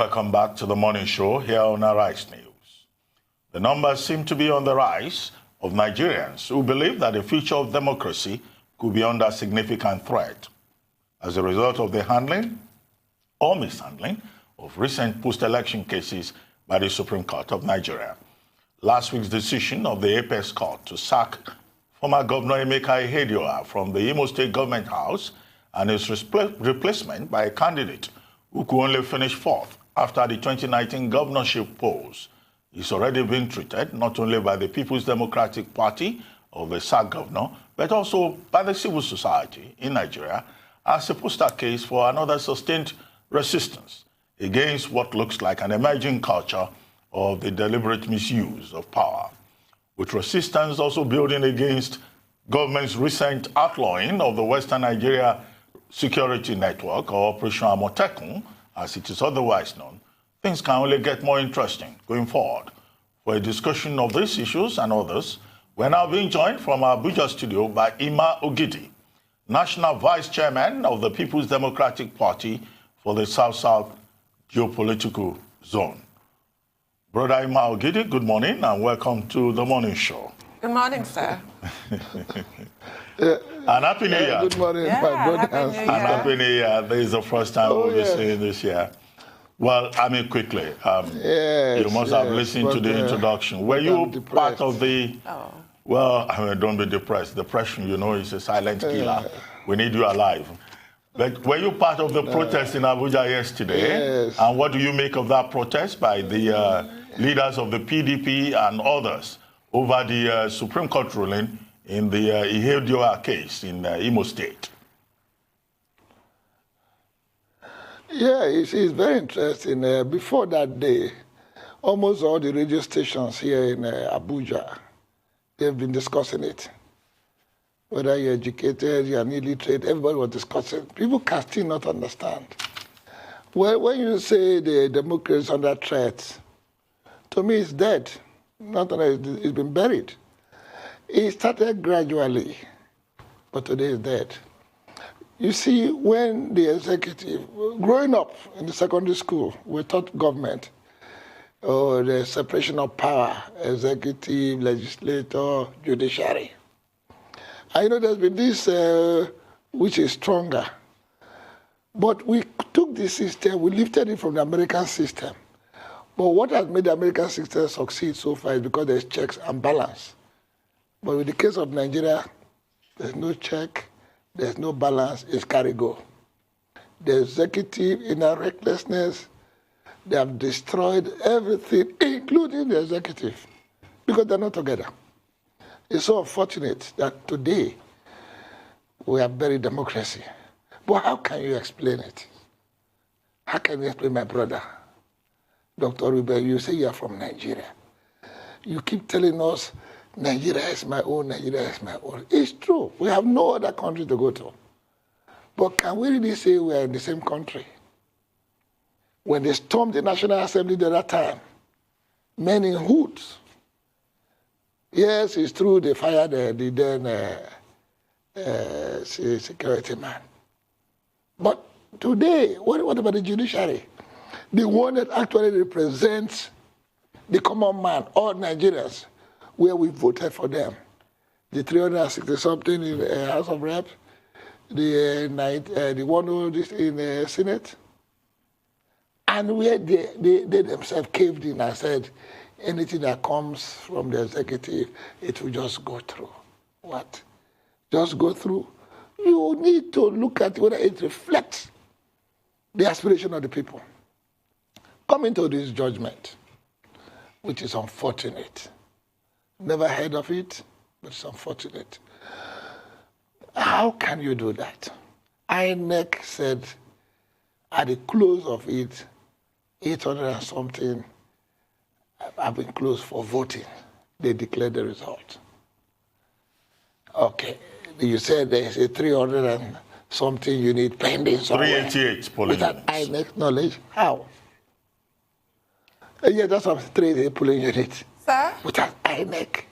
Welcome back to the morning show here on Arise News. The numbers seem to be on the rise of Nigerians who believe that the future of democracy could be under significant threat as a result of the handling or mishandling of recent post-election cases by the Supreme Court of Nigeria. Last week's decision of the Apex Court to sack former Governor Emeka Ogidi from the Imo State Government House and his replacement by a candidate who could only finish fourth after the 2019 governorship polls is already being treated not only by the People's Democratic Party of the sacked governor, but also by the civil society in Nigeria as a poster case for another sustained resistance against what looks like an emerging culture of the deliberate misuse of power, with resistance also building against government's recent outlawing of the Western Nigeria Security Network, or Operation Amotekun, as it is otherwise known. Things can only get more interesting going forward. For a discussion of these issues and others, we're now being joined from our Abuja studio by Imo Ogidi, National Vice Chairman of the People's Democratic Party for the South-South Geopolitical Zone. Brother Imo Ogidi, good morning and welcome to the morning show. Good morning, sir. And Happy New Year. Good morning, my brother. Happy New Year. And Happy New Year. This is the first time we'll be seeing this year. Well, I mean, quickly, you must have listened to the introduction. Were you part of the... Oh. Well, I mean, don't be depressed. Depression, you know, is a silent killer. We need you alive. But were you part of the protest in Abuja yesterday? Yes. And what do you make of that protest by the leaders of the PDP and others over the Supreme Court ruling in the Ogidi case in Imo State? Yeah, it's very interesting. Before that day, almost all the radio stations here in Abuja, they've been discussing it. Whether you're educated, you're illiterate, everybody was discussing. People can still not understand. Well, when you say the democracy is under threat, to me it's dead. Not unless it's been buried. It started gradually, but today it's dead. You see, when the executive, growing up in the secondary school, we taught government, or the separation of power, executive, legislator, judiciary. I know there's been this which is stronger. But we took this system, we lifted it from the American system. But what has made the American system succeed so far is because there's checks and balance. But in the case of Nigeria, there's no check, there's no balance, it's carry-go. The executive, in a recklessness, they have destroyed everything, including the executive, because they're not together. It's so unfortunate that today we have buried democracy. But how can you explain it? How can you explain, my brother? Dr. Rubel, you say you're from Nigeria. You keep telling us, Nigeria is my own, Nigeria is my own. It's true. We have no other country to go to. But can we really say we're in the same country? When they stormed the National Assembly the other time, men in hoods. Yes, it's true, they fired the then security man. But today, what about the judiciary? The one that actually represents the common man, all Nigerians, where we voted for them. The 360-something in the House of Reps, the one who is in the Senate, and where they themselves caved in and said, anything that comes from the executive, it will just go through. What? Just go through? You need to look at whether it reflects the aspiration of the people. Coming to this judgment, which is unfortunate. Never heard of it, but it's unfortunate. How can you do that? INEC said at the close of it, 800 and something have been closed for voting. They declared the result. Okay, you said there's a 300 and something unit pending somewhere. 388 polling units. Without INEC knowledge? How? Yeah, that's what 388 polling units. Sir? Without INEC.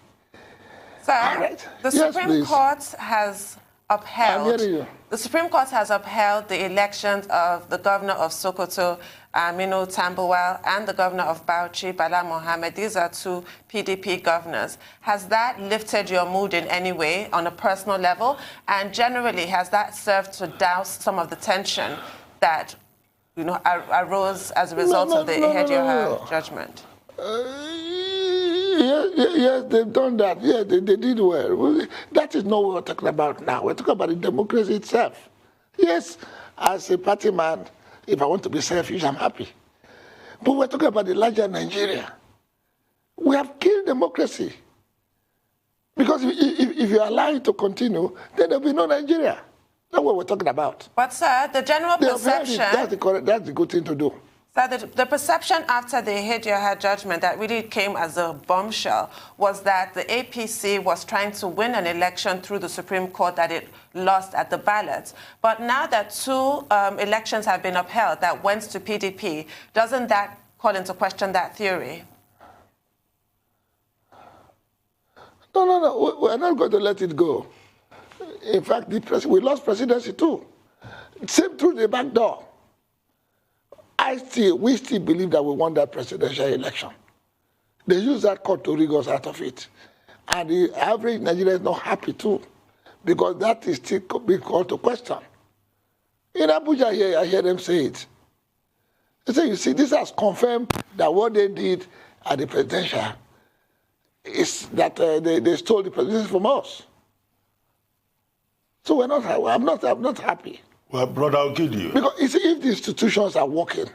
Sir, All right. the Yes, Supreme please. Court has I'm hearing you. The Supreme Court has upheld the elections of the governor of Sokoto, Aminu Tambuwal, and the governor of Bauchi, Bala Mohammed. These are two PDP governors. Has that lifted your mood in any way on a personal level? And generally, has that served to douse some of the tension that arose as a result of the Ihedioha judgment? Yes, they've done that. Yes, they did well. That is not what we're talking about now. We're talking about the democracy itself. Yes, as a party man, if I want to be selfish, I'm happy. But we're talking about the larger Nigeria. We have killed democracy. Because if you allow it to continue, then there'll be no Nigeria. That's what we're talking about. But, sir, the general perception... That's the good thing to do. So the perception after the Ihedioha judgment that really came as a bombshell was that the APC was trying to win an election through the Supreme Court that it lost at the ballots. But now that two elections have been upheld that went to PDP, doesn't that call into question that theory? No. We're not going to let it go. In fact, we lost presidency too. Same through the back door. We still believe that we won that presidential election. They use that court to rig us out of it. And the average Nigerian is not happy too, because that is still being called to question. In Abuja here, I hear them say it. They say, you see, this has confirmed that what they did at the presidential is that they stole the presidency from us. So I'm not happy. Well, Brother Ogidi. Because you see, if the institutions are working,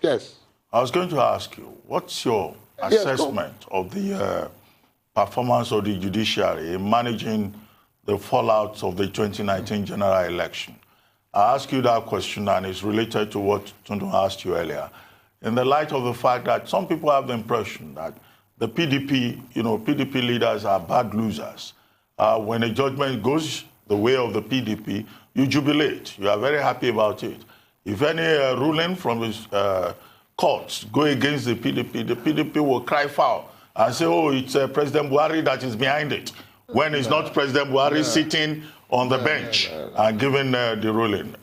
yes. I was going to ask you, what's your assessment of the performance of the judiciary in managing the fallout of the 2019 general election? I ask you that question, and it's related to what Tundu asked you earlier. In the light of the fact that some people have the impression that the PDP leaders are bad losers. When a judgment goes the way of the PDP, you jubilate. You are very happy about it. If any ruling from the courts go against the PDP will cry foul and say, oh, it's President Buhari that is behind it, when it's not President Buhari sitting on the bench and giving the ruling.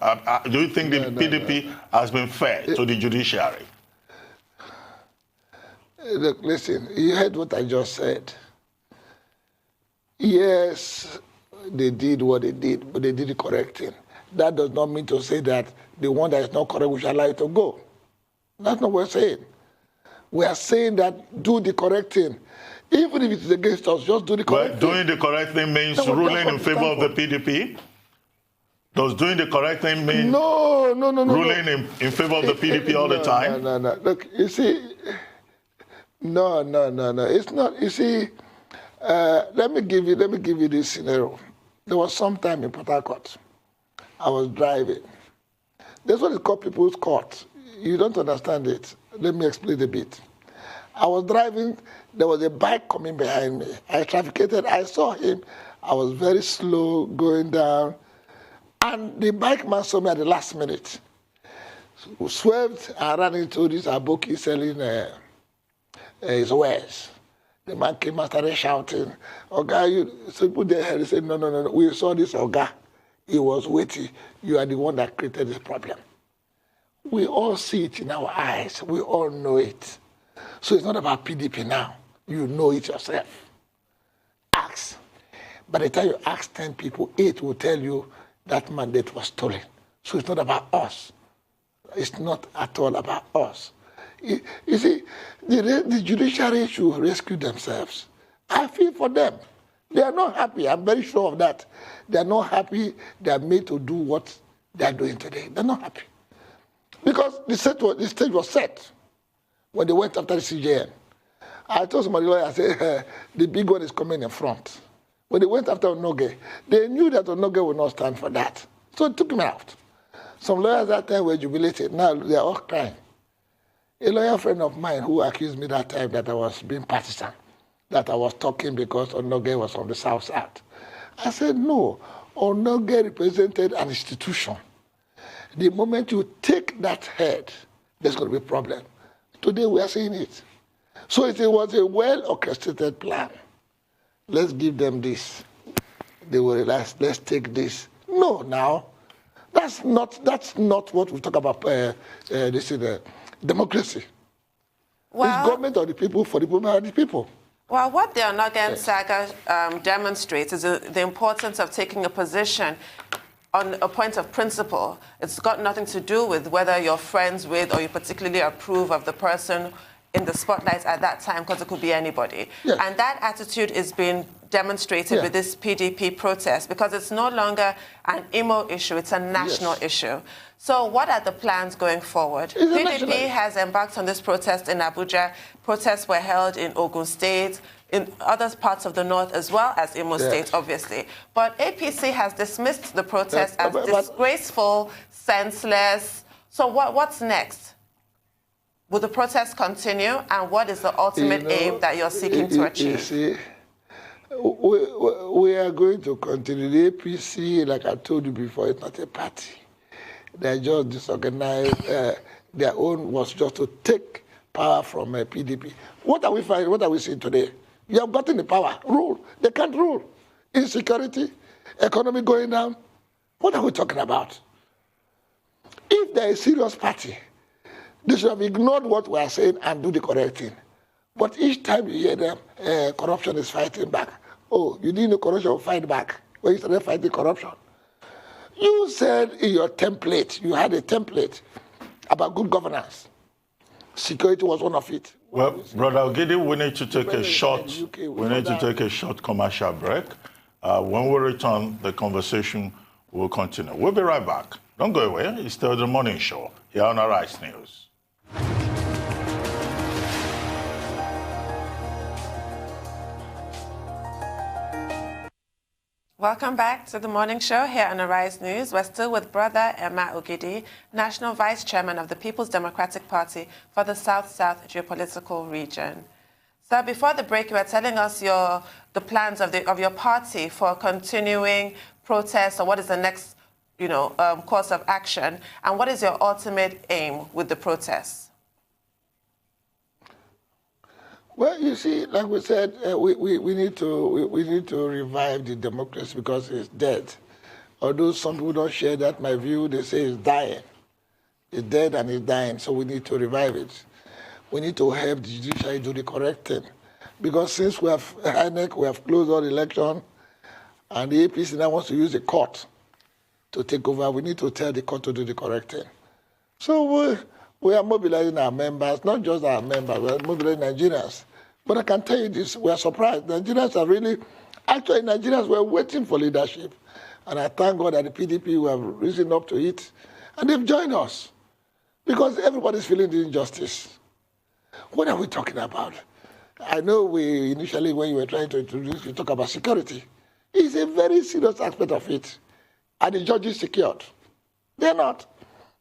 Do you think the PDP has been fair to the judiciary? Look, listen, you heard what I just said. Yes, they did what they did, but they did the correct thing. That does not mean to say that the one that is not correct, we shall allow it to go. That's not what we're saying. We are saying that do the correct thing. Even if it is against us, just do the correct thing. Doing the correct thing means ruling in favor of the PDP? Does doing the correct thing mean ruling in favor of the PDP all the time? No. Look, you see, no. It's not. You see, let me give you this scenario. There was some time in Port Harcourt. I was driving. That's what is called People's Court. You don't understand it. Let me explain a bit. I was driving. There was a bike coming behind me. I trafficated. I saw him. I was very slow going down. And the bike man saw me at the last minute. Swerved and ran into this aboki selling his wares. The man came and started shouting, Oga, so put their head and said, no. We saw this Oga. He was waiting. You are the one that created this problem. We all see it in our eyes. We all know it. So it's not about PDP now. You know it yourself. Ask. By the time you ask 10 people, 8 will tell you that mandate was stolen. So it's not about us. It's not at all about us. You see, the judiciary should rescue themselves. I feel for them. They are not happy. I'm very sure of that. They are not happy. They are made to do what they are doing today. They're not happy. Because the stage was set when they went after the CJN. I told somebody, lawyer, I said, the big one is coming in front. When they went after Onoge, they knew that Onoge would not stand for that. So it took him out. Some lawyers that time were jubilated. Now they are all crying. A lawyer friend of mine who accused me that time that I was being partisan, that I was talking because Onoge was from the South. I said, no, Onoge represented an institution. The moment you take that head, there's going to be a problem. Today we are seeing it. So it was a well-orchestrated plan. Let's give them this. they will realize, let's take this. No, now, that's not what we talk about. This is democracy. Well, it's government of the people, for the people, by the people. Well, what the Onogan saga demonstrates is the importance of taking a position on a point of principle. It's got nothing to do with whether you're friends with or you particularly approve of the person in the spotlight at that time, because it could be anybody. Yes. And that attitude is being demonstrated with this PDP protest, because it's no longer an Imo issue, it's a national issue. So what are the plans going forward? PDP has embarked on this protest in Abuja. Protests were held in Ogun State, in other parts of the north, as well as Imo State, obviously. But APC has dismissed the protest as disgraceful, senseless. So what's next? Will the protest continue, and what is the ultimate aim that you're seeking to achieve? You see, we are going to continue. The APC, like I told you before, it's not a party. They're just disorganized. Their own was just to take power from PDP. What are we finding? What are we seeing today? You have gotten the power. Rule. They can't rule. Insecurity, economy going down. What are we talking about? If they're a serious party, they should have ignored what we are saying and do the correct thing. But each time you hear them, corruption is fighting back. Oh, you didn't know corruption fight back when you started fighting corruption. You said in your template, you had a template about good governance. Security was one of it. Well, Brother Ogidi, we need to take a short commercial break. When we return, the conversation will continue. We'll be right back. Don't go away. It's still the morning show here on Arise News. Welcome back to the morning show here on Arise News. We're still with Brother Emma Ogidi, National Vice Chairman of the People's Democratic Party for the South-South geopolitical region. So before the break, you were telling us the plans of your party for continuing protests, or what is the next course of action, and what is your ultimate aim with the protests? Well, you see, like we said, we need to revive the democracy because it's dead. Although some people don't share that, my view, they say it's dying. It's dead and it's dying, so we need to revive it. We need to help the judiciary do the correct thing. Because since we have INEC, we have closed all the election, and the APC now wants to use the court to take over, we need to tell the court to do the correct thing. So we are mobilizing our members, not just our members, we are mobilizing Nigerians. But I can tell you this, we are surprised. Nigerians are really, actually Nigerians were waiting for leadership. And I thank God that the PDP have risen up to it. And they've joined us. Because everybody's feeling the injustice. What are we talking about? I know we initially, when you were trying to introduce, you talk about security. It's a very serious aspect of it. Are the judges secured? They're not.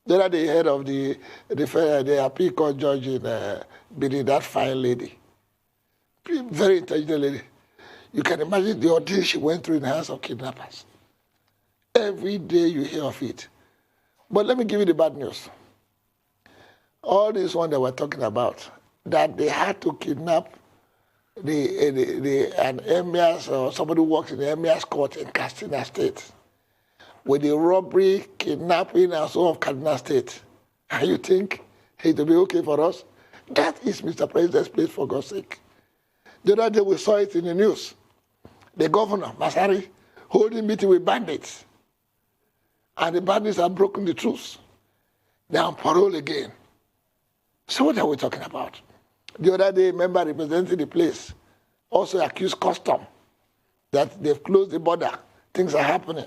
They are the head of the appeal court judge in Benin, that fine lady. Very intelligent lady. You can imagine the ordeal she went through in the hands of kidnappers. Every day you hear of it. But let me give you the bad news. All this one that we're talking about, that they had to kidnap an emir's or somebody who works in the emir's court in Katsina State, with the robbery, kidnapping, and so on of Kaduna State. And you think it will be okay for us? That is Mr. President's place, for God's sake. The other day we saw it in the news. The governor, Masari, holding meeting with bandits. And the bandits have broken the truce. They're on parole again. So what are we talking about? The other day, a member representing the place also accused custom that they've closed the border. Things are happening.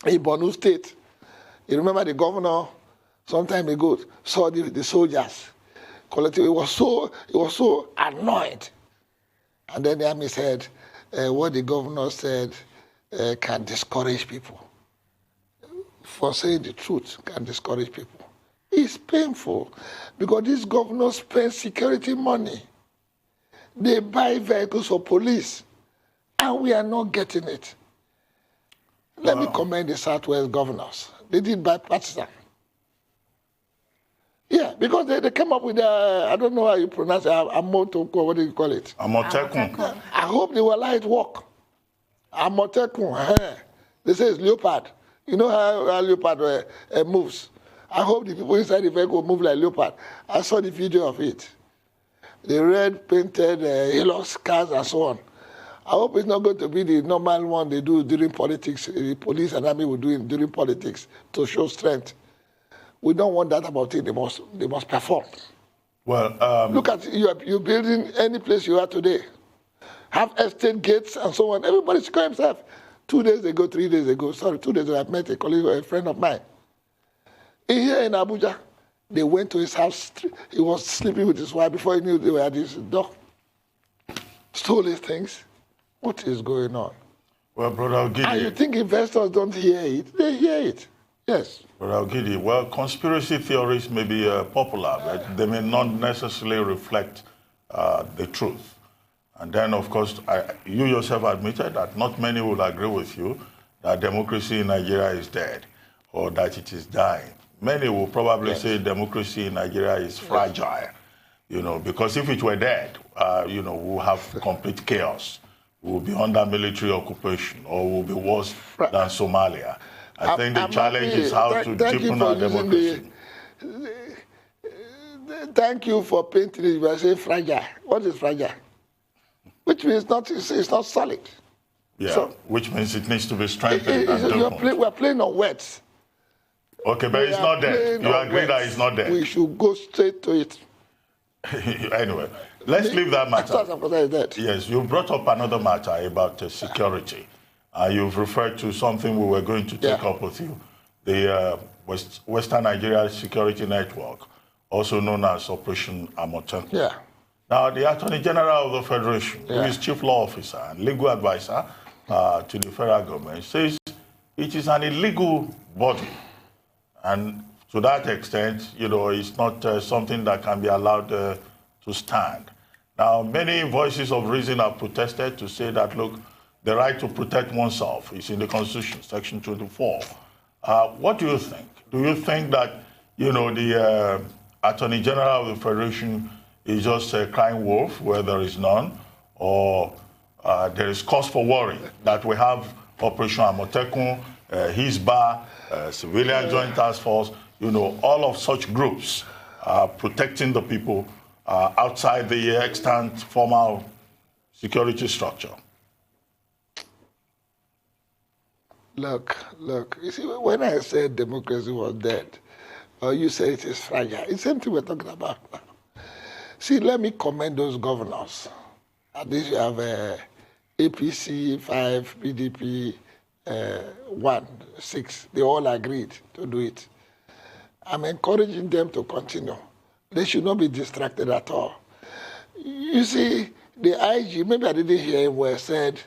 In Borno State, you remember the governor some time ago saw the soldiers collecting. He was so annoyed. And then the army said, what the governor said can discourage people. For saying the truth can discourage people. It's painful because these governors spend security money. They buy vehicles for police, and we are not getting it. Let me commend the Southwest governors. They did bipartisan. Yeah, because they came up with, I don't know how you pronounce it, Amotoko, what do you call it? Amotekun. I hope they will allow it work. Amotekun, they say it's leopard. You know how leopard moves. I hope the people inside the vehicle move like leopard. I saw the video of it. The red painted halos cars and so on. I hope it's not going to be the normal one they do during politics. The police and army will do it during politics to show strength. We don't want that about it. They must perform. Well, look at you building any place you are today. Have estate gates and so on. Everybody secure himself. 2 days ago, 3 days ago, 2 days ago, I met a colleague, a friend of mine. Here in Abuja, they went to his house. He was sleeping with his wife before he knew they were at his door. Stole his things. What is going on? Well, Brother Ogidi. And you think investors don't hear it? They hear it. Yes. Brother Ogidi, well, conspiracy theories may be popular, but they may not necessarily reflect the truth. And then, of course, you yourself admitted that not many will agree with you that democracy in Nigeria is dead or that it is dying. Many will probably say democracy in Nigeria is fragile, you know, because if it were dead, you know, we'll have complete chaos. We'll be under military occupation or we'll be worse than Somalia. I think the challenge is how to deepen our democracy. Thank you for painting it by saying fragile. What is fragile? Which means it's not solid. Yeah, so, which means it needs to be strengthened and we're playing on words. Okay, but it's not dead. You agree that it's not dead. We should go straight to it. Anyway, let's leave that matter. Yes, you brought up another matter about security. You've referred to something we were going to take up with you. The Western Nigeria Security Network, also known as Operation Amotekun. Yeah. Now, the Attorney General of the Federation, who is Chief Law Officer and Legal Advisor to the federal government, says it is an illegal body. And to that extent, you know, it's not something that can be allowed to stand. Now, many voices of reason have protested to say that, look, the right to protect oneself is in the Constitution, Section 24. What do you think? Do you think that, you know, the Attorney General of the Federation is just a crying wolf where there is none, or there is cause for worry that we have Operation Amotekun, Hisba, Civilian Joint Task Force, you know, all of such groups protecting the people outside the extant formal security structure? Look, you see, when I said democracy was dead, or you say it is fragile, it's the same thing we're talking about. See, let me commend those governors. At least you have APC 5, PDP 1, 6. They all agreed to do it. I'm encouraging them to continue. They should not be distracted at all. You see, the IG, maybe I didn't hear him well, said,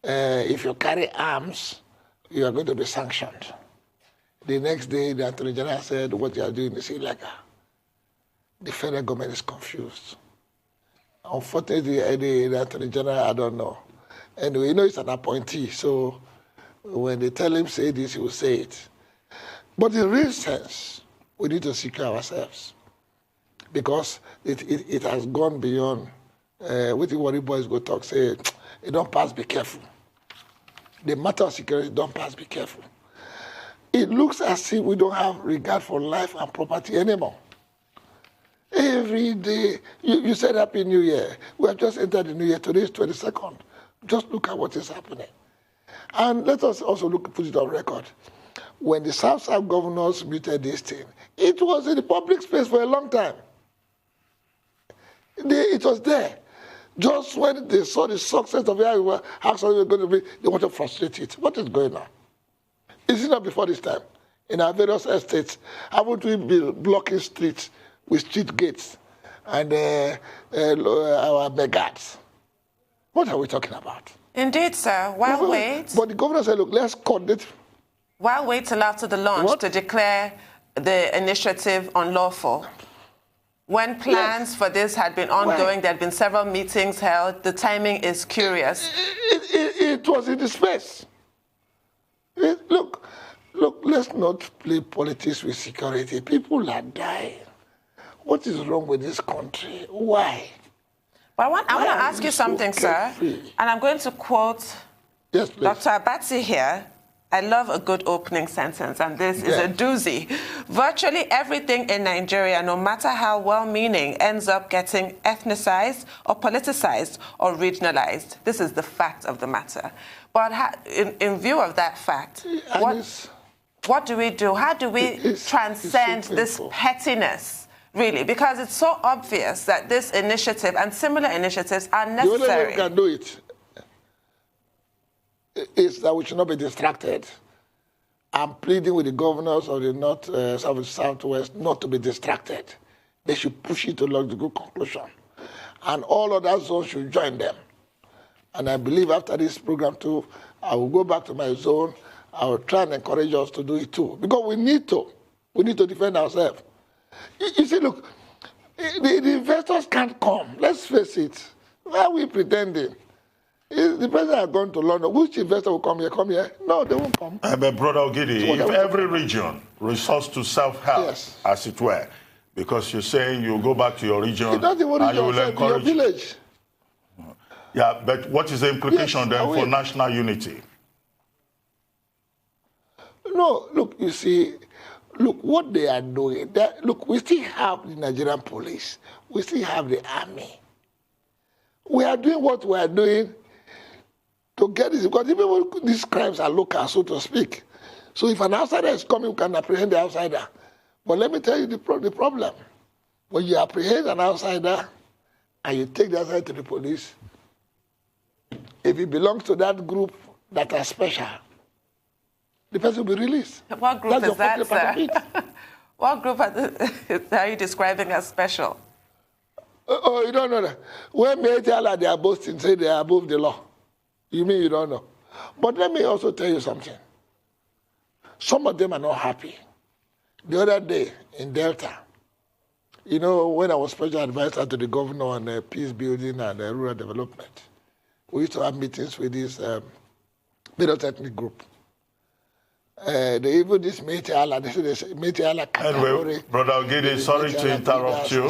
if you carry arms, you are going to be sanctioned. The next day, the Attorney General said, what you are doing is illegal. The federal government is confused. Unfortunately, the Attorney General, I don't know. Anyway, you know he's an appointee, so when they tell him say this, he will say it. But in real sense, we need to secure ourselves because it has gone beyond what the worry boys go talk, say, don't pass, be careful. The matter of security, don't pass, be careful. It looks as if we don't have regard for life and property anymore. Every day, you said Happy New Year. We have just entered the New Year. Today is 22nd. Just look at what is happening. And let us also put it on record. When the South governors muted this thing, it was in the public space for a long time. It was there. Just when they saw the success of how something was going to be, they want to frustrate it. What is going on? Is it not before this time? In our various estates, haven't we been blocking streets with street gates and our beggars? What are we talking about? Indeed, sir. While wait. But the governor said, look, let's coordinate. While wait till after the launch to declare the initiative unlawful. When plans for this had been ongoing, there had been several meetings held. The timing is curious. It was in the space. Look, let's not play politics with security. People are dying. What is wrong with this country? Why? But I want to ask you something, sir. And I'm going to quote Yes, please. Dr. Abatsi here, I love a good opening sentence, and this is a doozy. Virtually everything in Nigeria, no matter how well-meaning, ends up getting ethnicized or politicized or regionalized. This is the fact of the matter. But in view of that fact, what do we do? How do we transcend this pettiness, really? Because it's so obvious that this initiative and similar initiatives are necessary. The only way we can do it is that we should not be distracted. I'm pleading with the governors of the North, Southwest not to be distracted. They should push it to a good conclusion. And all other zones should join them. And I believe after this program too, I will go back to my zone. I will try and encourage us to do it too. Because we need to. We need to defend ourselves. You see, look, the investors can't come. Let's face it. Why are we pretending? The president has gone to London. Which investor will come here? Come here? No, they won't come. But Brother Ogidi, if every region resorts to self-help, as it were, because you're saying you go back to your region and you will encourage... your village. Yeah, but what is the implication then for national unity? No, look, you see, look, what they are doing, look, we still have the Nigerian police. We still have the army. We are doing what we are doing to get this, because even these crimes are local, so to speak. So if an outsider is coming, we can apprehend the outsider. But let me tell you the problem. When you apprehend an outsider and you take the outsider to the police, if he belongs to that group that are special, the person will be released. What group is that, sir? What group are you describing as special? Oh, you don't know that. When Meitiala, they are boasting, say they are above the law. You mean you don't know? But let me also tell you something. Some of them are not happy. The other day in Delta, you know, when I was special advisor to the governor on peace building and rural development, we used to have meetings with this middle ethnic group. They even this Meitiala, they say Meitiala category. Anyway, Brother Ogidi, sorry to interrupt you.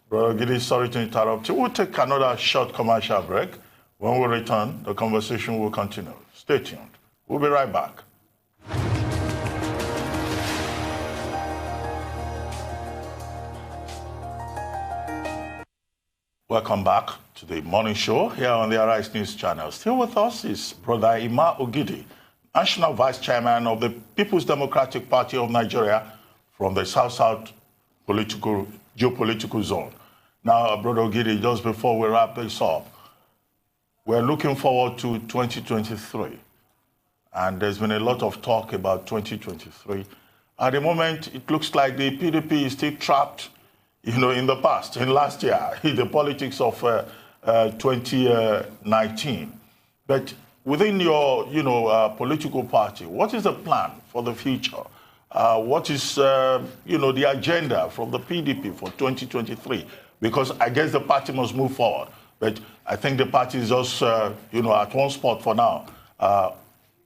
Brother Ogidi, sorry to interrupt you. We'll take another short commercial break. When we return, the conversation will continue. Stay tuned. We'll be right back. Welcome back to the morning show here on the Arise News Channel. Still with us is Brother Imo Ogidi, National Vice Chairman of the People's Democratic Party of Nigeria from the South-South geopolitical zone. Now, Brother Ogidi, just before we wrap this up, we're looking forward to 2023. And there's been a lot of talk about 2023. At the moment, it looks like the PDP is still trapped, you know, in the past, in last year, in the politics of 2019. But within your, political party, what is the plan for the future? What is, the agenda from the PDP for 2023? Because I guess the party must move forward. But I think the party is just, at one spot for now,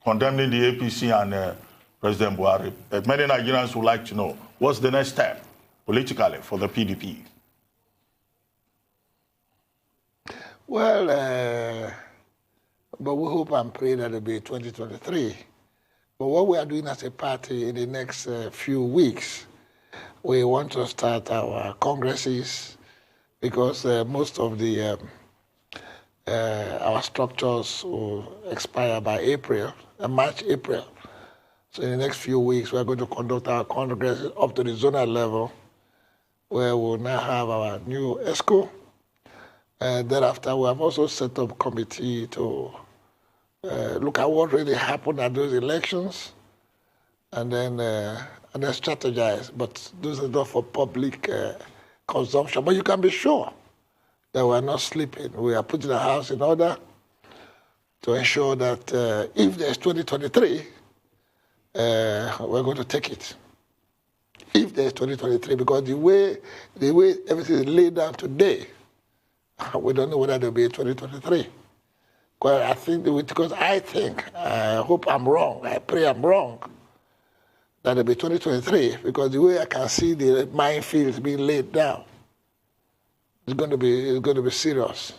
condemning the APC and President Buhari. But many Nigerians would like to know, what's the next step politically for the PDP? Well, but we hope and pray that it'll be 2023. But what we are doing as a party in the next few weeks, we want to start our congresses because most of the our structures will expire by March, April. So in the next few weeks, we're going to conduct our congresses up to the zonal level, where we'll now have our new ESCO. And thereafter, we have also set up a committee to look at what really happened at those elections, and then strategize. But those are not for public consumption. But you can be sure that we are not sleeping. We are putting the house in order to ensure that if there's 2023, we're going to take it. If there's 2023, because the way everything is laid down today, we don't know whether there'll be a 2023. Because I hope I'm wrong. I pray I'm wrong. That it'll be 2023, because the way I can see the minefields being laid down, it's going to be serious.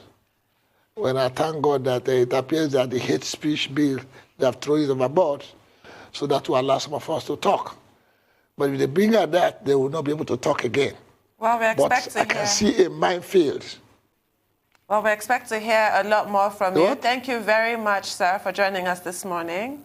When I thank God that it appears that the hate speech bill, they have thrown it overboard, so that will allow some of us to talk. But if they bring out that, they will not be able to talk again. Well, we expect but I can see a minefield. Well, we expect to hear a lot more from you. What? Thank you very much, sir, for joining us this morning.